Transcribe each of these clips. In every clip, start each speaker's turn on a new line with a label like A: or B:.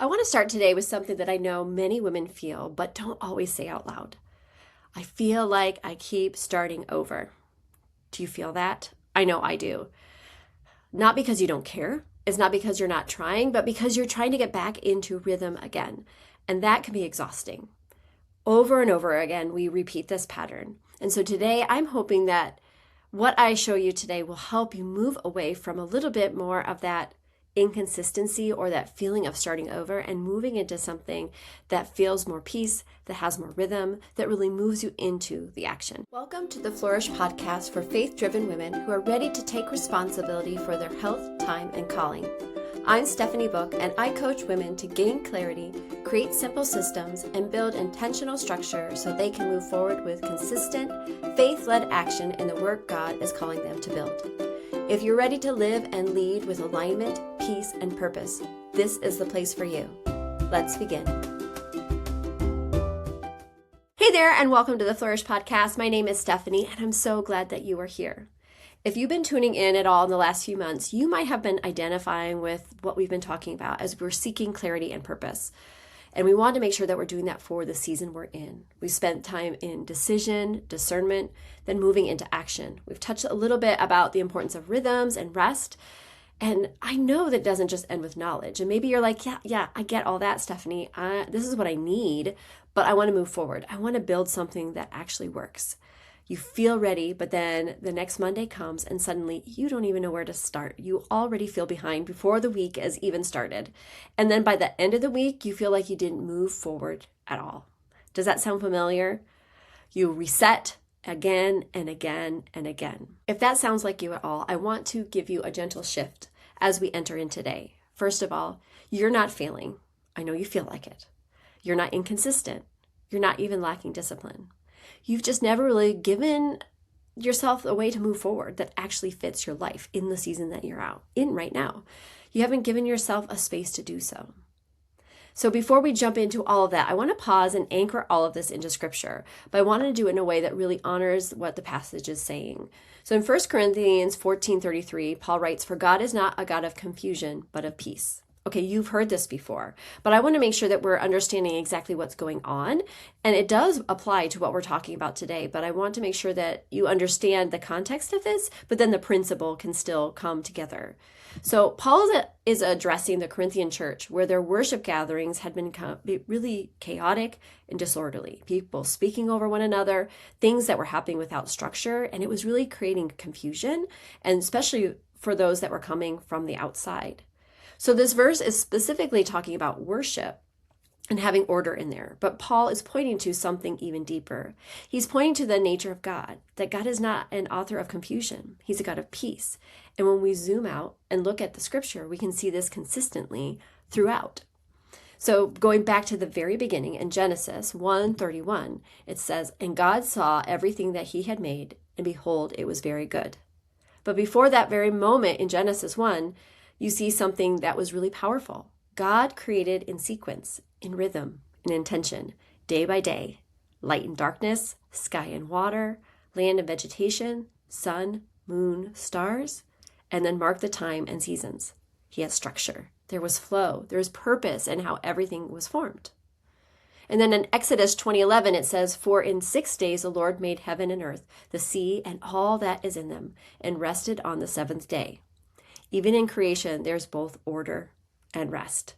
A: I want to start today with something that I know many women feel, but don't always say out loud. I feel like I keep starting over. Do you feel that? I know I do. Not because you don't care. It's not because you're not trying, but because you're trying to get back into rhythm again. And that can be exhausting. Over and over again, we repeat this pattern. And so today, I'm hoping that what I show you today will help you move away from a little bit more of that inconsistency or that feeling of starting over and moving into something that feels more peace, that has more rhythm, that really moves you into the action. Welcome to the Flourish podcast for faith-driven women who are ready to take responsibility for their health, time, and calling. I'm Stephanie Book, and I coach women to gain clarity, create simple systems, and build intentional structure so they can move forward with consistent, faith-led action in the work God is calling them to build. If you're ready to live and lead with alignment, peace, and purpose, this is the place for you. Let's begin. Hey there, and welcome to the Flourish podcast. My name is Stephanie, and I'm so glad that you are here. If you've been tuning in at all in the last few months, you might have been identifying with what we've been talking about as we're seeking clarity and purpose. And we want to make sure that we're doing that for the season we're in. We've spent time in decision, discernment, then moving into action. We've touched a little bit about the importance of rhythms and rest. And I know that it doesn't just end with knowledge. And maybe you're like, yeah, I get all that, Stephanie. This is what I need, but I want to move forward. I want to build something that actually works. You feel ready, but then the next Monday comes and suddenly you don't even know where to start. You already feel behind before the week has even started. And then by the end of the week, you feel like you didn't move forward at all. Does that sound familiar? You reset again and again and again. If that sounds like you at all, I want to give you a gentle shift as we enter in today. First of all, you're not failing. I know you feel like it. You're not inconsistent. You're not even lacking discipline. You've just never really given yourself a way to move forward that actually fits your life in the season that you're out in right now. You haven't given yourself a space to do so. So before we jump into all of that, I want to pause and anchor all of this into scripture, but I want to do it in a way that really honors what the passage is saying. So in 1 Corinthians 14:33, Paul writes, "For God is not a God of confusion, but of peace." Okay, you've heard this before, but I want to make sure that we're understanding exactly what's going on. And it does apply to what we're talking about today, but I want to make sure that you understand the context of this, but then the principle can still come together. So Paul is addressing the Corinthian church where their worship gatherings had been really chaotic and disorderly. People speaking over one another, things that were happening without structure, and it was really creating confusion, and especially for those that were coming from the outside. So this verse is specifically talking about worship and having order in there. But Paul is pointing to something even deeper. He's pointing to the nature of God, that God is not an author of confusion. He's a God of peace. And when we zoom out and look at the scripture, we can see this consistently throughout. So going back to the very beginning in Genesis 1:31, it says, "And God saw everything that he had made, and behold, it was very good." But before that very moment in Genesis 1, you see something that was really powerful. God created in sequence, in rhythm, in intention, day by day, light and darkness, sky and water, land and vegetation, sun, moon, stars, and then marked the time and seasons. He had structure. There was flow. There was purpose in how everything was formed. And then in Exodus 20:11, it says, "For in 6 days the Lord made heaven and earth, the sea and all that is in them, and rested on the seventh day." Even in creation, there's both order and rest.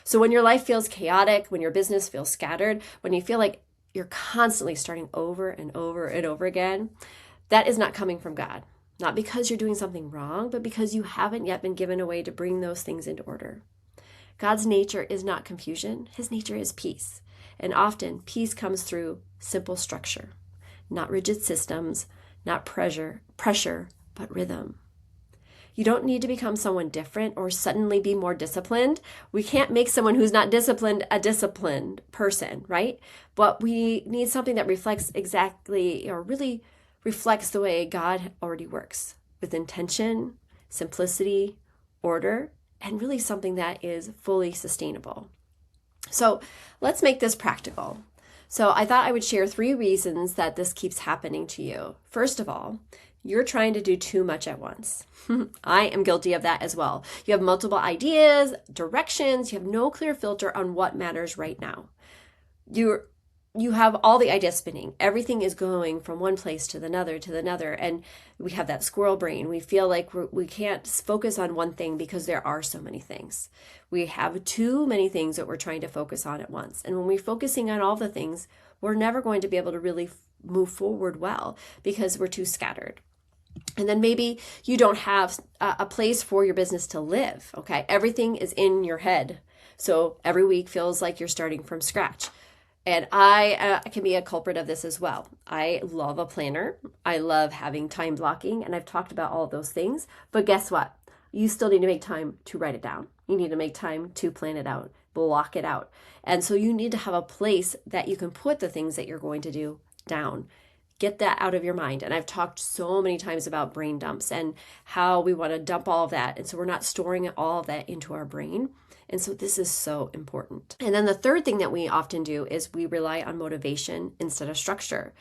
A: So when your life feels chaotic, when your business feels scattered, when you feel like you're constantly starting over and over and over again, that is not coming from God. Not because you're doing something wrong, but because you haven't yet been given a way to bring those things into order. God's nature is not confusion. His nature is peace. And often peace comes through simple structure, not rigid systems, not pressure, but rhythm. You don't need to become someone different or suddenly be more disciplined. We can't make someone who's not disciplined a disciplined person, right? But we need something that reflects exactly or really reflects the way God already works with intention, simplicity, order, and really something that is fully sustainable. So let's make this practical. So I thought I would share 3 reasons that this keeps happening to you. First of all, You're trying to do too much at once. I am guilty of that as well. You have multiple ideas, directions, you have no clear filter on what matters right now. You have all the ideas spinning. Everything is going from one place to another, and we have that squirrel brain. We feel like we can't focus on one thing because there are so many things. We have too many things that we're trying to focus on at once. And when we're focusing on all the things, we're never going to be able to really move forward well because we're too scattered. And then maybe you don't have a place for your business to live, okay? Everything is in your head. So every week feels like you're starting from scratch. And I can be a culprit of this as well. I love a planner. I love having time blocking, and I've talked about all of those things. But guess what? You still need to make time to write it down. You need to make time to plan it out, block it out. And so you need to have a place that you can put the things that you're going to do down. Get that out of your mind. And I've talked so many times about brain dumps and how we want to dump all of that. And so we're not storing all of that into our brain. And so this is so important. And then the third thing that we often do is we rely on motivation instead of structure.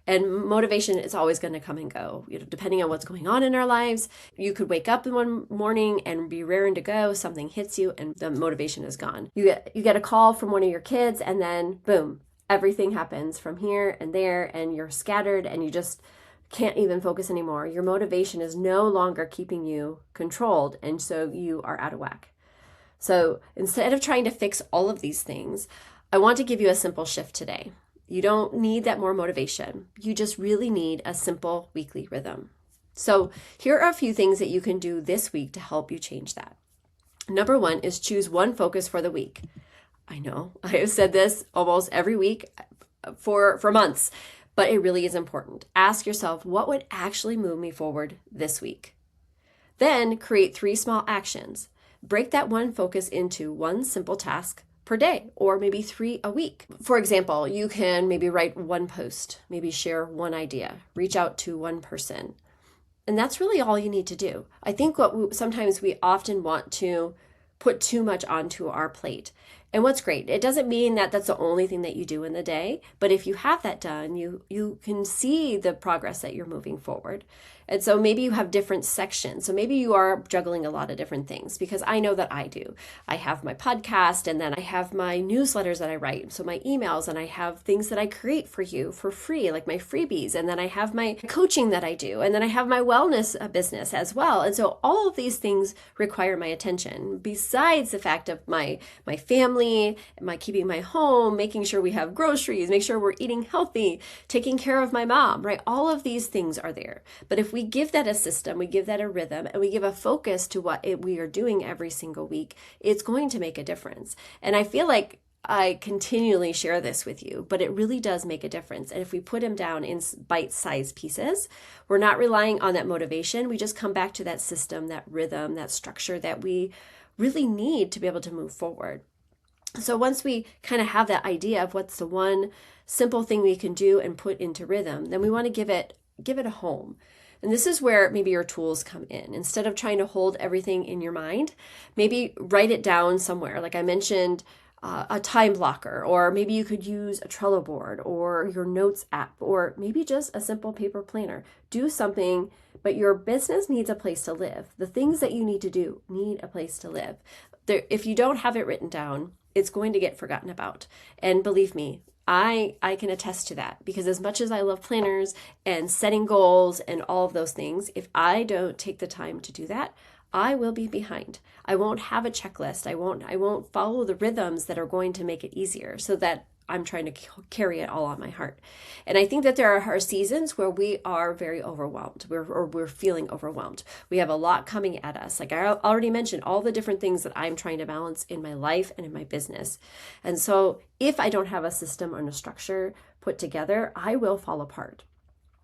A: And motivation is always going to come and go, depending on what's going on in our lives. You could wake up in one morning and be raring to go, something hits you and the motivation is gone. You get a call from one of your kids and then boom, everything happens from here and there and you're scattered and you just can't even focus anymore. Your motivation is no longer keeping you controlled, and so you are out of whack. So instead of trying to fix all of these things, I want to give you a simple shift today. You don't need that more motivation. You just really need a simple weekly rhythm. So here are a few things that you can do this week to help you change that. Number one is choose one focus for the week. I know I have said this almost every week for months, but it really is important. Ask yourself, what would actually move me forward this week? Then create 3 small actions. Break that one focus into one simple task per day, or maybe 3 a week. For example, you can maybe write one post, maybe share one idea, reach out to one person. And that's really all you need to do. I think sometimes we often want to put too much onto our plate. And what's great, it doesn't mean that that's the only thing that you do in the day, but if you have that done, you can see the progress that you're moving forward. And so maybe you have different sections. So maybe you are juggling a lot of different things, because I know that I do. I have my podcast, and then I have my newsletters that I write, so my emails, and I have things that I create for you for free, like my freebies, and then I have my coaching that I do, and then I have my wellness business as well. And so all of these things require my attention, besides the fact of my family, my keeping my home, making sure we have groceries, make sure we're eating healthy, taking care of my mom, right? All of these things are there. But if we give that a system, we give that a rhythm, and we give a focus to what we are doing every single week, it's going to make a difference. And I feel like I continually share this with you, but it really does make a difference. And if we put them down in bite-sized pieces, we're not relying on that motivation. We just come back to that system, that rhythm, that structure that we really need to be able to move forward. So once we kind of have that idea of what's the one simple thing we can do and put into rhythm, then we want to give it a home. And this is where maybe your tools come in. Instead of trying to hold everything in your mind, maybe write it down somewhere. Like I mentioned, a time blocker, or maybe you could use a Trello board or your notes app, or maybe just a simple paper planner. Do something, but your business needs a place to live. The things that you need to do need a place to live. If you don't have it written down, it's going to get forgotten about. And believe me, I can attest to that, because as much as I love planners and setting goals and all of those things, if I don't take the time to do that, I will be behind. I won't have a checklist. I won't follow the rhythms that are going to make it easier, so that I'm trying to carry it all on my heart. And I think that there are seasons where we are very overwhelmed. We're feeling overwhelmed. We have a lot coming at us. Like I already mentioned, all the different things that I'm trying to balance in my life and in my business. And so if I don't have a system and a structure put together, I will fall apart.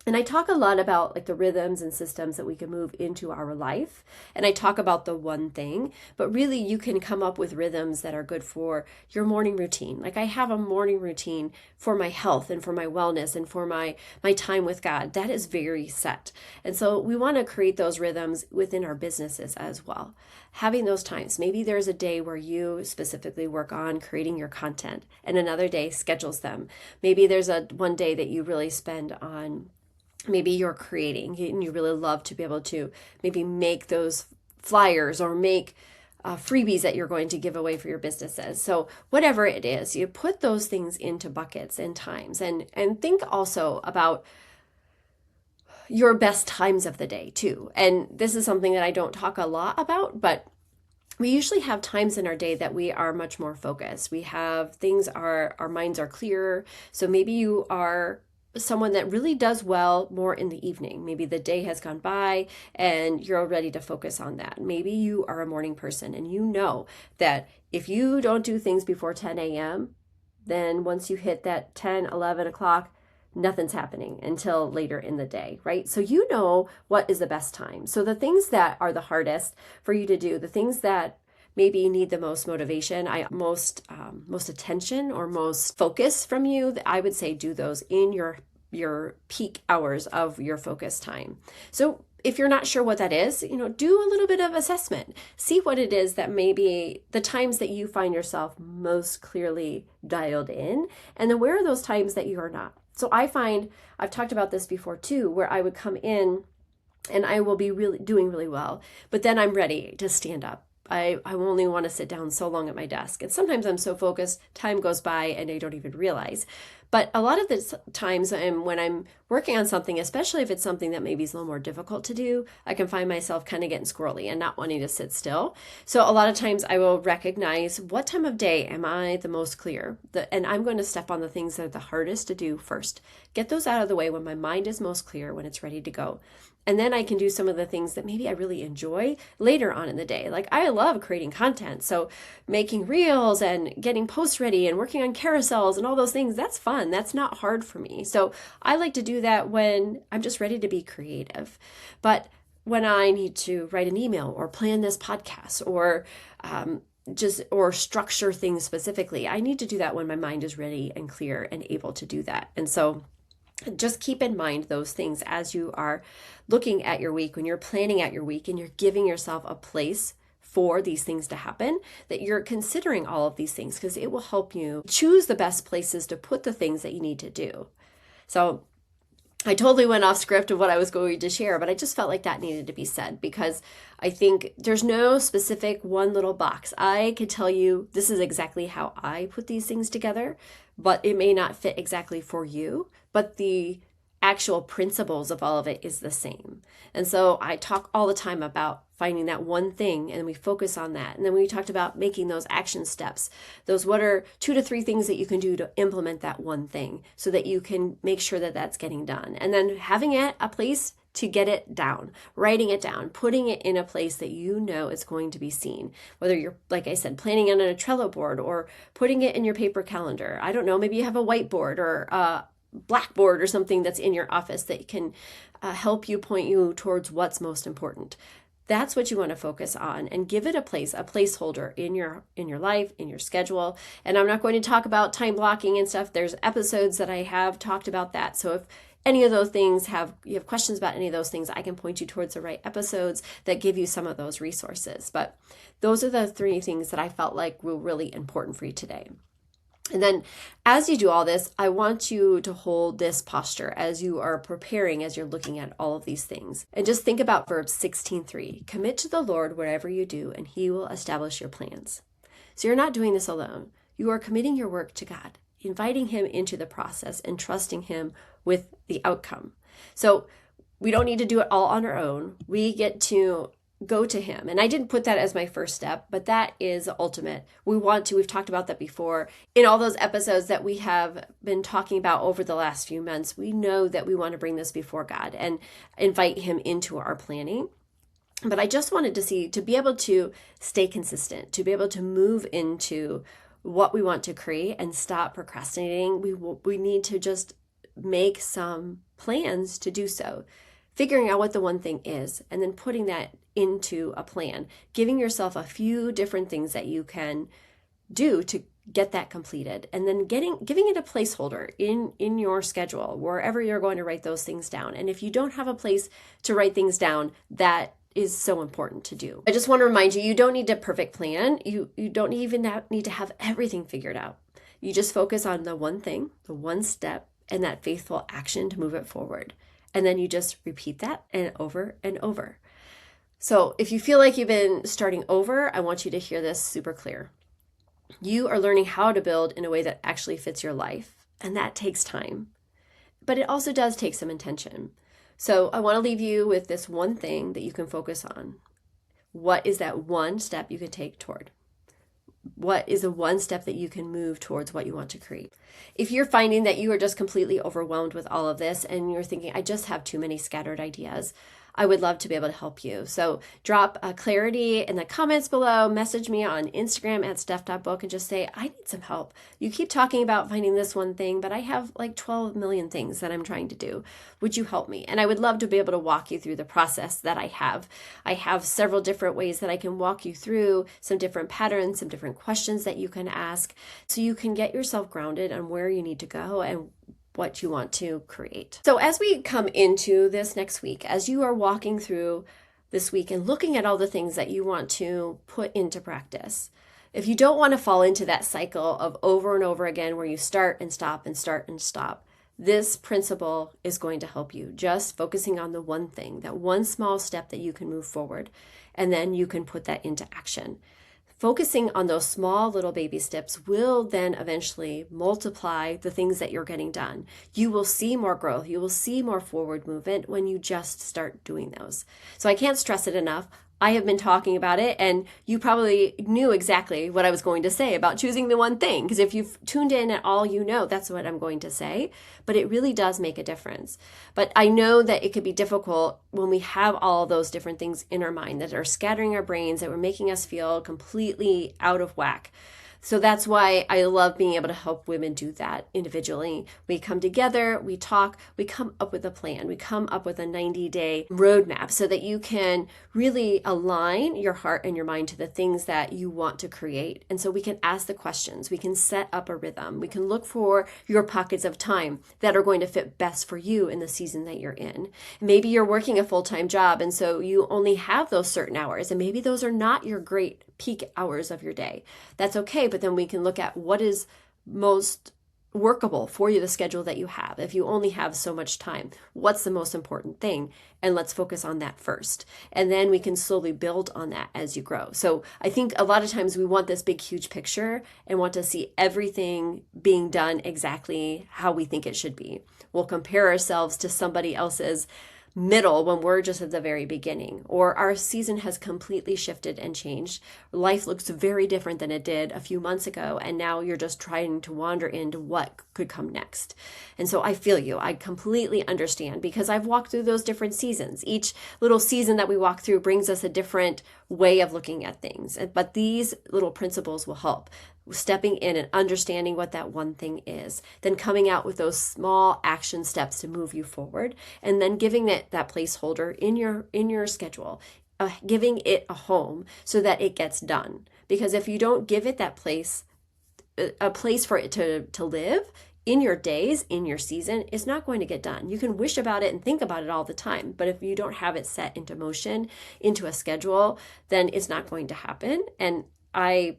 A: And I talk a lot about like the rhythms and systems that we can move into our life. And I talk about the one thing, but really you can come up with rhythms that are good for your morning routine. Like I have a morning routine for my health and for my wellness and for my time with God. That is very set. And so we want to create those rhythms within our businesses as well. Having those times, maybe there's a day where you specifically work on creating your content and another day schedules them. Maybe there's one day that you really spend on maybe you're creating and you really love to be able to maybe make those flyers or make freebies that you're going to give away for your businesses. So whatever it is, you put those things into buckets and times, and think also about your best times of the day too. And this is something that I don't talk a lot about, but we usually have times in our day that we are much more focused. We have things, our minds are clearer. So maybe you are someone that really does well more in the evening. Maybe the day has gone by and you're ready to focus on that. Maybe you are a morning person and you know that if you don't do things before 10 a.m., then once you hit that 10, 11 o'clock, nothing's happening until later in the day, right? So you know what is the best time. So the things that are the hardest for you to do, the things that maybe need the most motivation, most attention or most focus from you, I would say do those in your peak hours of your focus time. So if you're not sure what that is, do a little bit of assessment. See what it is that maybe the times that you find yourself most clearly dialed in, and then where are those times that you are not. So I find, I've talked about this before too, where I would come in and I will be really doing really well, but then I'm ready to stand up. I only want to sit down so long at my desk. And sometimes I'm so focused, time goes by and I don't even realize. But a lot of the times when I'm working on something, especially if it's something that maybe is a little more difficult to do, I can find myself kind of getting squirrely and not wanting to sit still. So a lot of times I will recognize what time of day am I the most clear, and I'm going to step on the things that are the hardest to do first. Get those out of the way when my mind is most clear, when it's ready to go. And then I can do some of the things that maybe I really enjoy later on in the day. Like I love creating content. So making reels and getting posts ready and working on carousels and all those things, that's fun. That's not hard for me. So I like to do that when I'm just ready to be creative. But when I need to write an email or plan this podcast or or structure things specifically, I need to do that when my mind is ready and clear and able to do that. And so just keep in mind those things as you are looking at your week, when you're planning out your week and you're giving yourself a place for these things to happen, that you're considering all of these things, because it will help you choose the best places to put the things that you need to do. So I totally went off script of what I was going to share, but I just felt like that needed to be said, because I think there's no specific one little box. I could tell you this is exactly how I put these things together, but it may not fit exactly for you, but the actual principles of all of it is the same. And so I talk all the time about finding that one thing and we focus on that. And then we talked about making those action steps. Those, what are 2 to 3 things that you can do to implement that one thing so that you can make sure that that's getting done. And then having it a place to get it down, writing it down, putting it in a place that you know is going to be seen. Whether you're, like I said, planning it on a Trello board or putting it in your paper calendar. I don't know, maybe you have a whiteboard or a blackboard or something that's in your office that can help you point you towards what's most important. That's what you want to focus on and give it a place, a placeholder in your life, in your schedule. And I'm not going to talk about time blocking and stuff. There's episodes that I have talked about that. So if any of those things you have questions about any of those things, I can point you towards the right episodes that give you some of those resources. But those are the 3 things that I felt like were really important for you today. And then as you do all this, I want you to hold this posture as you are preparing, as you're looking at all of these things. And just think about Verbs 16:3. Commit to the Lord whatever you do, and he will establish your plans. So you're not doing this alone. You are committing your work to God, inviting him into the process and trusting him with the outcome. So we don't need to do it all on our own. We get to go to him. And I didn't put that as my first step, but that is ultimate. We've talked about that before. In all those episodes that we have been talking about over the last few months, we know that we want to bring this before God and invite him into our planning. But I just wanted to be able to stay consistent, to be able to move into what we want to create and stop procrastinating. We need to just make some plans to do so. Figuring out what the one thing is and then putting that into a plan, giving yourself a few different things that you can do to get that completed, and then giving it a placeholder in your schedule, wherever you're going to write those things down. And if you don't have a place to write things down, that is so important to do. I just want to remind you, you don't need a perfect plan. You don't even need to have everything figured out. You just focus on the one thing, the one step, and that faithful action to move it forward. And then you just repeat that and over and over. So if you feel like you've been starting over, I want you to hear this super clear. You are learning how to build in a way that actually fits your life, and that takes time. But it also does take some intention. So I want to leave you with this one thing that you can focus on. What is that one step you can take toward? What is the one step that you can move towards what you want to create? If you're finding that you are just completely overwhelmed with all of this and you're thinking, I just have too many scattered ideas, I would love to be able to help you. So drop a clarity in the comments below, message me on Instagram at steph.book and just say, I need some help. You keep talking about finding this one thing, but I have like 12 million things that I'm trying to do. Would you help me? And I would love to be able to walk you through the process that I have. I have several different ways that I can walk you through, some different patterns, some different questions that you can ask so you can get yourself grounded on where you need to go and what you want to create. So as we come into this next week, as you are walking through this week and looking at all the things that you want to put into practice, if you don't want to fall into that cycle of over and over again where you start and stop and start and stop, this principle is going to help you. Just focusing on the one thing, that one small step that you can move forward, and then you can put that into action. Focusing on those small little baby steps will then eventually multiply the things that you're getting done. You will see more growth. You will see more forward movement when you just start doing those. So I can't stress it enough. I have been talking about it, and you probably knew exactly what I was going to say about choosing the one thing, because if you've tuned in at all, you know that's what I'm going to say, but it really does make a difference. But I know that it could be difficult when we have all those different things in our mind that are scattering our brains, that were making us feel completely out of whack. So that's why I love being able to help women do that individually. We come together, we talk, we come up with a plan, we come up with a 90-day roadmap so that you can really align your heart and your mind to the things that you want to create. And so we can ask the questions, we can set up a rhythm, we can look for your pockets of time that are going to fit best for you in the season that you're in. Maybe you're working a full-time job, and so you only have those certain hours, and maybe those are not your great peak hours of your day. That's okay, but then we can look at what is most workable for you, the schedule that you have. If you only have so much time, what's the most important thing? And let's focus on that first. And then we can slowly build on that as you grow. So I think a lot of times we want this big, huge picture and want to see everything being done exactly how we think it should be. We'll compare ourselves to somebody else's middle when we're just at the very beginning, or our season has completely shifted and changed. Life looks very different than it did a few months ago, and now you're just trying to wander into what could come next. And so I feel you. I completely understand, because I've walked through those different seasons. Each little season that we walk through brings us a different way of looking at things, but these little principles will help. Stepping in and understanding what that one thing is, then coming out with those small action steps to move you forward, and then giving it that placeholder in your schedule, giving it a home so that it gets done. Because if you don't give it that place, a place for it to live in your days, in your season, it's not going to get done. You can wish about it and think about it all the time, but if you don't have it set into motion, into a schedule, then it's not going to happen. And I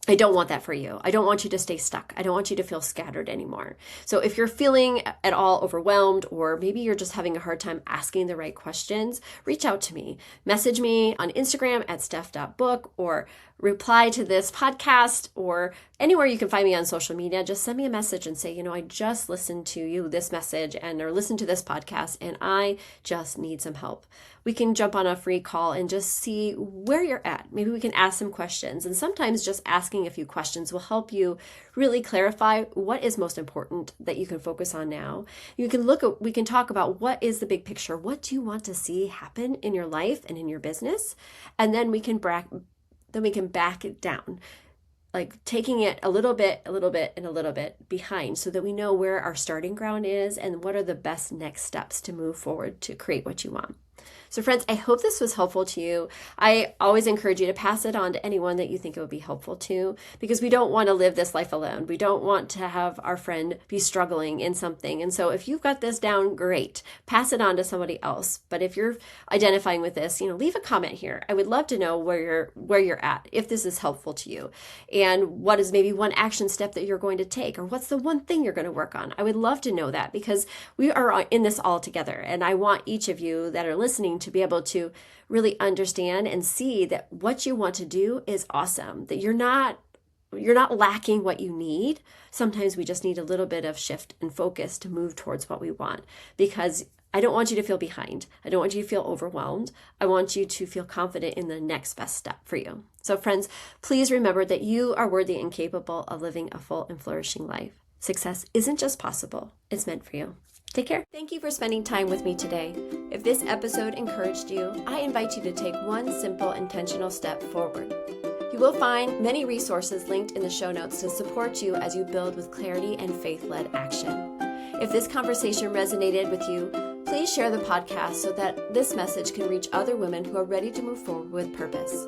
A: don't want that for you. I don't want you to stay stuck. I don't want you to feel scattered anymore. So if you're feeling at all overwhelmed, or maybe you're just having a hard time asking the right questions, reach out to me. Message me on Instagram at steph.book, or reply to this podcast, or anywhere you can find me on social media. Just send me a message and say, I just listened to this message or listened to this podcast, and I just need some help. We can jump on a free call and just see where you're at. Maybe we can ask some questions. And sometimes just asking a few questions will help you really clarify what is most important that you can focus on now. We can talk about what is the big picture. What do you want to see happen in your life and in your business? And then we can back it down, like taking it a little bit, and a little bit behind, so that we know where our starting ground is and what are the best next steps to move forward to create what you want. So friends, I hope this was helpful to you. I always encourage you to pass it on to anyone that you think it would be helpful to, because we don't want to live this life alone. We don't want to have our friend be struggling in something. And so if you've got this down, great. Pass it on to somebody else. But if you're identifying with this, leave a comment here. I would love to know where you're at, if this is helpful to you, and what is maybe one action step that you're going to take, or what's the one thing you're going to work on. I would love to know that, because we are in this all together. And I want each of you that are listening to be able to really understand and see that what you want to do is awesome, that you're not lacking what you need. Sometimes we just need a little bit of shift and focus to move towards what we want, because I don't want you to feel behind. I don't want you to feel overwhelmed. I want you to feel confident in the next best step for you. So friends, please remember that you are worthy and capable of living a full and flourishing life. Success isn't just possible, it's meant for you. Take care. Thank you for spending time with me today. If this episode encouraged you, I invite you to take one simple, intentional step forward. You will find many resources linked in the show notes to support you as you build with clarity and faith-led action. If this conversation resonated with you, please share the podcast so that this message can reach other women who are ready to move forward with purpose.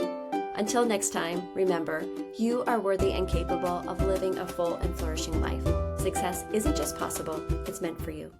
A: Until next time, remember, you are worthy and capable of living a full and flourishing life. Success isn't just possible, it's meant for you.